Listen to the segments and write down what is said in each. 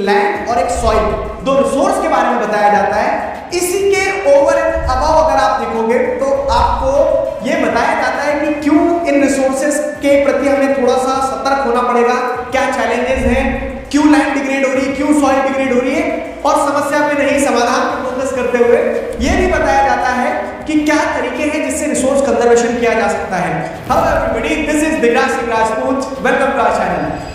Land और एक soil, दो रिसोर्स के बारे में बताया जाता है। इसी के ओवर एंड अबव अगर आप देखोगे तो आपको ये बताया जाता है कि क्यों इन रिसोर्सेस के प्रति हमें थोड़ा सा सतर्क होना पड़ेगा, क्या चैलेंजेस हैं, क्यों लैंड डिग्रेड हो रही है, क्यों सॉइल डिग्रेड हो रही है, और समस्या पे नहीं समाधान पर फोकस करते हुए ये भी बताया जाता है कि क्या तरीके हैं जिससे रिसोर्स कंजर्वेशन किया जा सकता है। Hello everybody, this is Divyas Singh Rajput, welcome to our channel.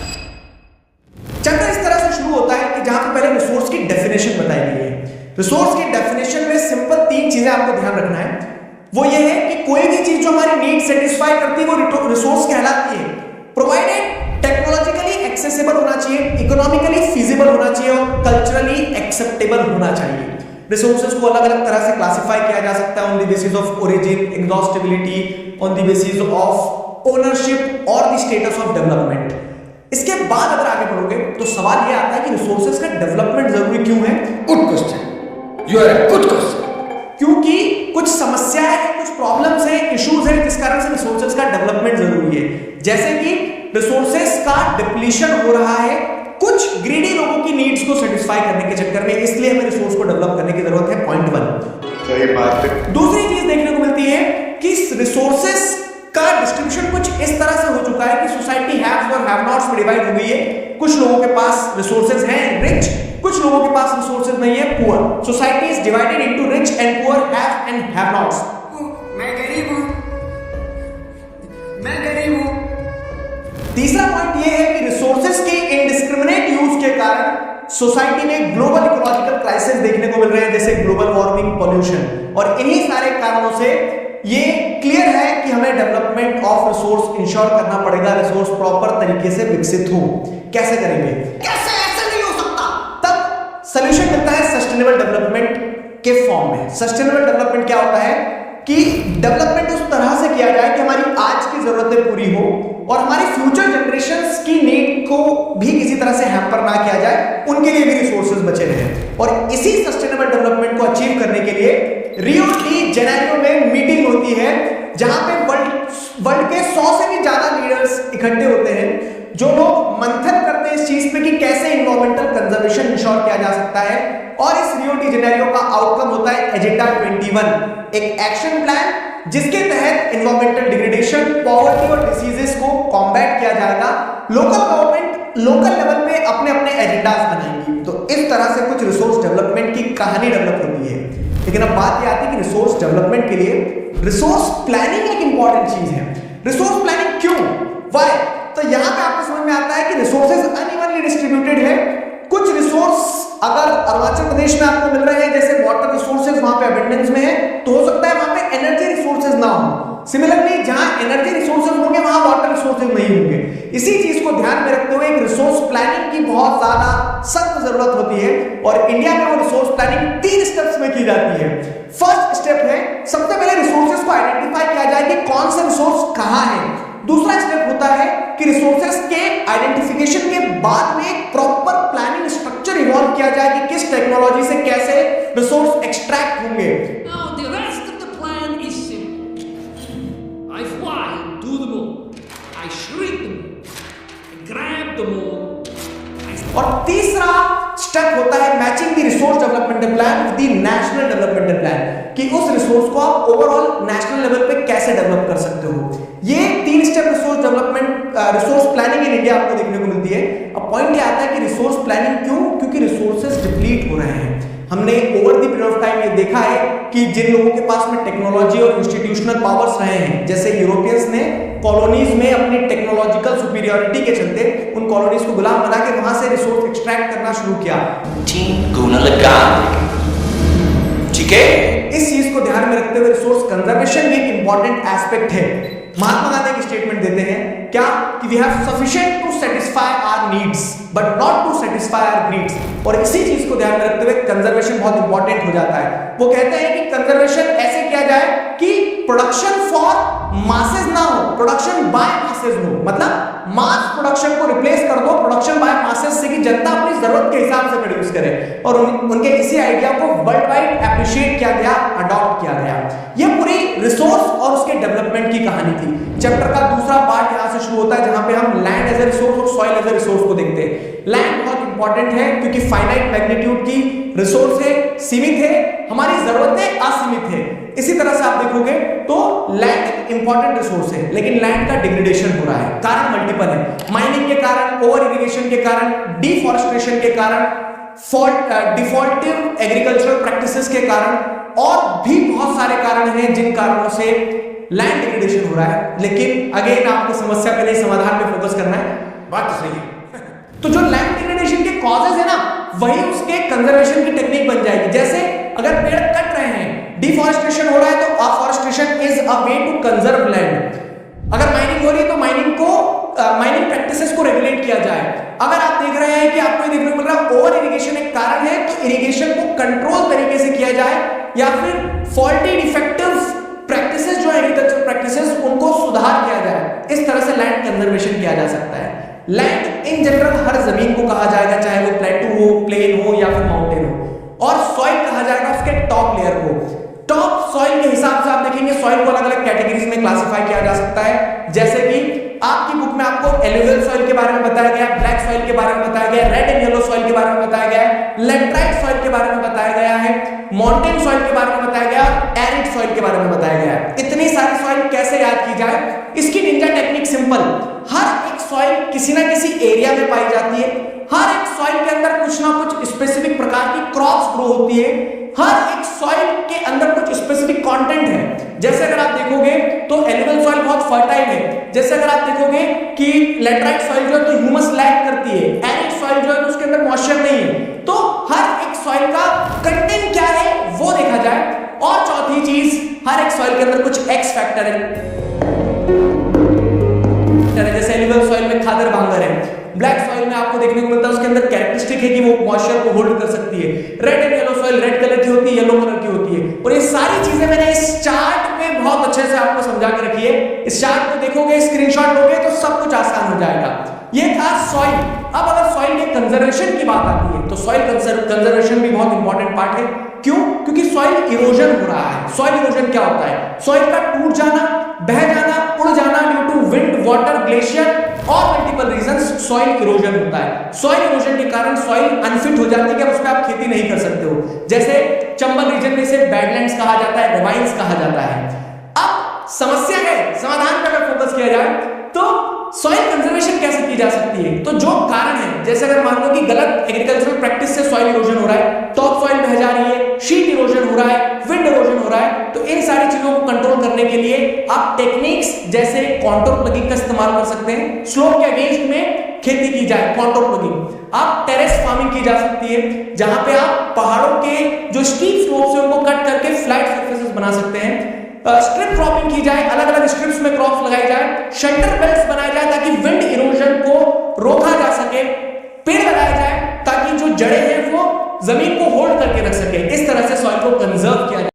Chapter इस तरह से शुरू होता है कि जहां पे पहले रिसोर्स की डेफिनेशन बताई गई है। रिसोर्स की डेफिनेशन में सिंपल तीन चीजें आपको ध्यान रखना है। वो ये है कि कोई भी चीज जो हमारी नीड सेटिस्फाई करती है वो रिसोर्स कहलाती है। प्रोवाइडेड टेक्नोलॉजिकली एक्सेसिबल होना चाहिए, इकोनॉमिकली फीजिबल होना चाहिए और कल्चरली एक्सेप्टेबल होना चाहिए। रिसोर्सेज को अलग अलग तरह से क्लासिफाई किया जा सकता है on the basis of origin, exhaustibility, on the basis of ownership और द स्टेटस ऑफ डेवलपमेंट। इसके बाद अगर आगे बढ़ोगे तो सवाल यह आता है कि रिसोर्सेज का डेवलपमेंट जरूरी क्यों है। Good question, you are a good question. क्योंकि कुछ समस्याएं हैं, कुछ प्रॉब्लम्स हैं, इश्यूज हैं जिस कारण से रिसोर्सेज का डेवलपमेंट जरूरी है। जैसे कि रिसोर्सेज का डिप्लीशन हो रहा है कुछ ग्रीडी लोगों की नीड्स को सेटिस्फाई करने के चक्कर में, इसलिए हमें रिसोर्स को डेवलप करने की जरूरत है। पॉइंट 1। सही बात है। दूसरी चीज देखने को मिलती है कि रिसोर्सेज का डिस्ट्रीब्यूशन कुछ इस तरह से हो चुका है कि सोसाइटी हैव्स और हैव नॉट्स में डिवाइड हो गई है। कुछ लोगों के पास रिसोर्सेज हैं रिच, कुछ लोगों के पास रिसोर्सेज नहीं है poor. Society is divided into rich and poor, have and have nots. मैं गरीब हूं, मैं गरीब हूं। तीसरा पॉइंट ये है कि रिसोर्सेज के इनडिस्क्रिमिनेट यूज के कारण सोसाइटी में ग्लोबल इकोलॉजिकल क्राइसिस देखने को मिल रहे हैं, जैसे ग्लोबल वार्मिंग, पॉल्यूशन, और इन्हीं सारे कारणों से ये क्लियर है कि हमें डेवलपमेंट ऑफ रिसोर्स इंश्योर करना पड़ेगा, रिसोर्स प्रॉपर तरीके से विकसित हो। कैसे करेंगे? कैसे? ऐसे नहीं हो सकता। तब सॉल्यूशन मिलता है सस्टेनेबल डेवलपमेंट के फॉर्म में। सस्टेनेबल डेवलपमेंट क्या होता है कि डेवलपमेंट उस तरह से किया जाए कि हमारी आज की जरूरतें पूरी हो और हमारी फ्यूचर जनरेशंस की नीड को भी किसी तरह से हैम्पर ना किया जाए, उनके लिए भी रिसोर्सेज बचे रहे। और इसी सस्टेनेबल डेवलपमेंट को अचीव करने के लिए रियो डी जेनेरियो में मीटिंग होती है, जहां पे वर्ल्ड के 100 से भी ज्यादा लीडर्स इकट्ठे होते हैं, जो लोग मंथन करते हैं इस चीज पे कि कैसे इन्वायरमेंटल कंजर्वेशन इंश्योर किया जा सकता है। और इस रियो डी जेनेरियो का आउटकम होता है एजेंडा 21, एक एक्शन प्लान जिसके तहत इन्वायरमेंटल डिग्रेडेशन, पॉवर्टी और डिसीजेस को कॉम्बैट किया जाएगा। लोकल गवर्नमेंट लोकल लेवल पे अपने अपने एजेंडास बनाएंगी। तो इस तरह से कुछ रिसोर्स डेवलपमेंट की कहानी डेवलप होती है। लेकिन अब बात यह आती है कि रिसोर्स डेवलपमेंट के लिए रिसोर्स प्लानिंग एक इंपॉर्टेंट चीज है। रिसोर्स प्लानिंग क्यों, व्हाई? तो यहां पे आपको समझ में आता है कि रिसोर्सेज अनइवनली डिस्ट्रीब्यूटेड है। कुछ रिसोर्स अगर अरुणाचल प्रदेश में आपको मिल रहे हैं, जैसे वाटर रिसोर्सेज वहां पे अबंडेंस में है, तो हो सकता है वहां पे एनर्जी रिसोर्सेज ना हो। सिमिलरली जहां एनर्जी रिसोर्सेज होंगे वहां वाटर रिसोर्सेज नहीं होंगे। इसी चीज को ध्यान में रखते हुए एक रिसोर्स प्लानिंग की बहुत ज्यादा सख्त जरूरत होती है, और इंडिया में वो रिसोर्स प्लानिंग 3 स्टेप्स में की जाती है। फर्स्ट स्टेप है, सबसे पहले रिसोर्सेज को आइडेंटिफाई किया जाए कि कौन सा रिसोर्स कहां है। दूसरा स्टेप होता है कि रिसोर्सेज के आइडेंटिफिकेशन के बाद में एक प्रॉपर प्लानिंग स्ट्रक्चर इवॉल्व किया जाए कि किस टेक्नोलॉजी से कैसे रिसोर्स एक्सट्रैक्ट होंगे। Now the rest of the plan is simple. I fly to the moon. I shrink the moon. I grab the moon. और तीसरा स्टेप होता है matching the resource developmental plan with the national developmental plan, कि उस resource को आप overall national level पे कैसे डेवलप कर सकते हो। ये 3 step resource development, resource planning in India आपको देखने को मिलती है। अब पॉइंट ये आता है कि रिसोर्स प्लानिंग क्यों, क्योंकि रिसोर्सेज डिप्लीट हो रहे हैं। हमने over the period of time ये देखा है कि जिन लोगों के पास में टेक्नोलॉजी और इंस्टीट्यूशनल पावर्स रहे हैं, जैसे यूरोपियंस ने कॉलोनीज में अपनी टेक्नोलॉजिकल सुपीरियरिटी के चलते उन कॉलोनीज को गुलाम बना के वहां से रिसोर्स एक्सट्रैक्ट करना शुरू किया। 3 गुना लगा, ठीक है। इस चीज को ध्यान में रखते हुए रिसोर्स कंजर्वेशन भी एक इंपॉर्टेंट एस्पेक्ट है। महात्मा गांधी की स्टेटमेंट देते हैं क्या, कि we have sufficient to satisfy our needs but not to satisfy our greeds. और इसी चीज को ध्यान में रखते हुए कंजर्वेशन बहुत इंपॉर्टेंट हो जाता है। वो कहते हैं कि कंजर्वेशन ऐसे किया जाए कि प्रोडक्शन फॉर मासेस ना हो, प्रोडक्शन बाय मासेस हो। मतलब मास प्रोडक्शन को रिप्लेस कर दो प्रोडक्शन बाय मासेस से, कि जनता अपनी जरूरत के हिसाब से प्रोड्यूस करे, और उनके इसी आइडिया को वर्ल्ड वाइड एप्रिशिएट किया गया, अडॉप्ट किया गया। ये पूरी रिसोर्स और उसके डेवलपमेंट की कहानी थी। चैप्टर का दूसरा पार्ट यहां से शुरू होता है, जहां पे हम लैंड एज ए रिसोर्स और सॉइल एज ए रिसोर्स को देखते हैं। लैंड बहुत इंपॉर्टेंट है क्योंकि फाइनाइट मैग्नीट्यूड की रिसोर्स है, सीमित है, हमारी जरूरतें असीमित है। इसी तरह से आप देखोगे तो लैंड इंपॉर्टेंट रिसोर्स है, लेकिन लैंड का डिग्रेडेशन हो रहा है, कारण मल्टीपल है। माइनिंग के कारण, ओवर इरिगेशन के कारण, डिफॉरेस्टेशन के कारण, डिफॉल्टिव एग्रीकल्चरल प्रैक्टिसेस के कारण, और भी बहुत सारे कारण हैं जिन कारणों से लैंड डिग्रेडेशन हो रहा है। लेकिन अगेन आपको समस्या पे नहीं, समाधान पे फोकस करना है। बात तो सही है। तो जो लैंड डिग्रेडेशन के कॉजेज है ना, वही उसके कंजर्वेशन की टेक्निक बन जाएगी। जैसे अगर पेड़ कट रहे हैं, डिफॉरेस्टेशन हो रहा है, तो afforestation is a way to conserve land. अगर माइनिंग हो रही है तो माइनिंग प्रैक्टिसेस को रेगुलेट किया जाए। अगर आप देख रहे हैं कि आपको ये देखने को मिल रहा है ओवर इरिगेशन एक कारण है, तो इरिगेशन को कंट्रोल तरीके से किया जाए, या फिर फॉल्टी डिफेक्टिव प्रैक्टिसेस जो एग्रीकल्चर प्रैक्टिसेस उनको सुधार किया जाए। इस तरह से लैंड कंजर्वेशन किया जा सकता है। लैंड इन जनरल हर जमीन को कहा जाएगा, चाहे वो प्लेटू हो, प्लेन हो या फिर माउंटेन हो, और सॉइल कहा जाएगा उसके टॉप लेयर को। टॉप सॉइल के हिसाब से आप देखेंगे सॉइल को अलग अलग कैटेगरीज में क्लासिफाई किया जा सकता है। जैसे कि आपकी बुक में आपको एलुवियल सॉइल के बारे में बताया गया, ब्लैक सॉइल के बारे में बताया गया, रेड एंड येलो सॉइल के बारे में बताया गया है, लैटराइट सॉइल के बारे में बताया गया है, माउंटेन सॉइल के बारे में बताया गया, एरिड सॉइल के बारे में बताया गया है। इतनी सारी सॉइल कैसे याद की जाए? इसकी निंजा टेक्निक सिंपल, हर एक सॉइल किसी ना किसी एरिया में पाई जाती है, हर एक सॉइल के अंदर कुछ ना कुछ स्पेसिफिक प्रकार की क्रॉप्स ग्रो होती है, हर एक सॉइल के अंदर कुछ स्पेसिफिक कंटेंट है। जैसे अगर आप देखोगे तो एलुवियल सॉइल बहुत फर्टाइल है, जैसे अगर आप देखोगे कि लैटराइट सॉइल जो है तो ह्यूमस लैक करती है, एरिड सॉइल जो है तो उसके अंदर मॉइस्चर नहीं है। तो हर एक सॉइल का कंटेंट क्या है वो देखा जाए। और चौथी चीज, हर एक सॉइल के अंदर कुछ एक्स फैक्टर है, जैसे एलुवियल सॉइल में खादर बांगर है, ब्लैक सॉइल में आपको देखने को मिलता है उसके अंदर कैरेक्टरिस्टिक है कि वो मॉइस्चर को होल्ड कर सकती है। Red and yellow soil red colour की होती है, येलो कलर की होती है। और ये सारी चीजें मैंने इस चार्ट में बहुत अच्छे से आपको समझा के रखी है। इस चार्ट को देखोगे, स्क्रीनशॉट लोगे तो सब कुछ आसान हो जाएगा। ये था सॉइल। अब अगर सॉइल के कंजर्वेशन की बात आती है तो सॉइल कंजर्वेशन भी बहुत इंपॉर्टेंट पार्ट है। क्यों? क्योंकि सॉइल इरोजन हो रहा है। सॉइल इरोजन क्या होता है? सॉइल का टूट जाना, बह जाना, उड़ जाना due to wind, water, glacier और मल्टीपल रीजंस सॉइल इरोजन होता है। सॉइल इरोजन के कारण सॉइल अनफिट हो जाती है कि अब उसमें आप खेती नहीं कर सकते हो। जैसे चंबल रीजन में इसे बैडलैंड्स कहा जाता है, रेवाइन्स कहा जाता है। अब समस्या है, समाधान पर अगर फोकस किया जाए तो सॉइल कंजर्वेशन कैसे की जा सकती है? तो जो कारण है, जैसे अगर मान लो कि गलत एग्रीकल्चरल प्रैक्टिस से सॉइल इरोजन हो रहा है, टॉप सॉइल बह जा रही है, शीट इरोजन हो रहा है, विंड इरोजन हो रहा है, तो इन सारी चीजों को कंट्रोल करने के लिए आप टेक्निक्स जैसे कॉन्टूर प्लगिंग का इस्तेमाल कर सकते हैं। स्लोप के अगेंस्ट में खेती की जाए, कॉन्टूर प्लगिंग। आप टेरेस फार्मिंग की जा सकती है, जहां पे आप पहाड़ों के जो स्टीप स्लोप्स हैं उनको कट करके फ्लैट सरफेसेस बना सकते हैं। स्ट्रिप क्रॉपिंग की जाए, अलग अलग स्ट्रिप्स में क्रॉप्स लगाई जाए, शेल्टर बेल्ट्स बनाए जाए ताकि विंड इरोजन को रोका जा सके, पेड़ लगाए जाए ताकि जो जड़ें हैं वो जमीन को होल्ड करके रख सके। इस तरह से सॉइल को कंजर्व किया जाए।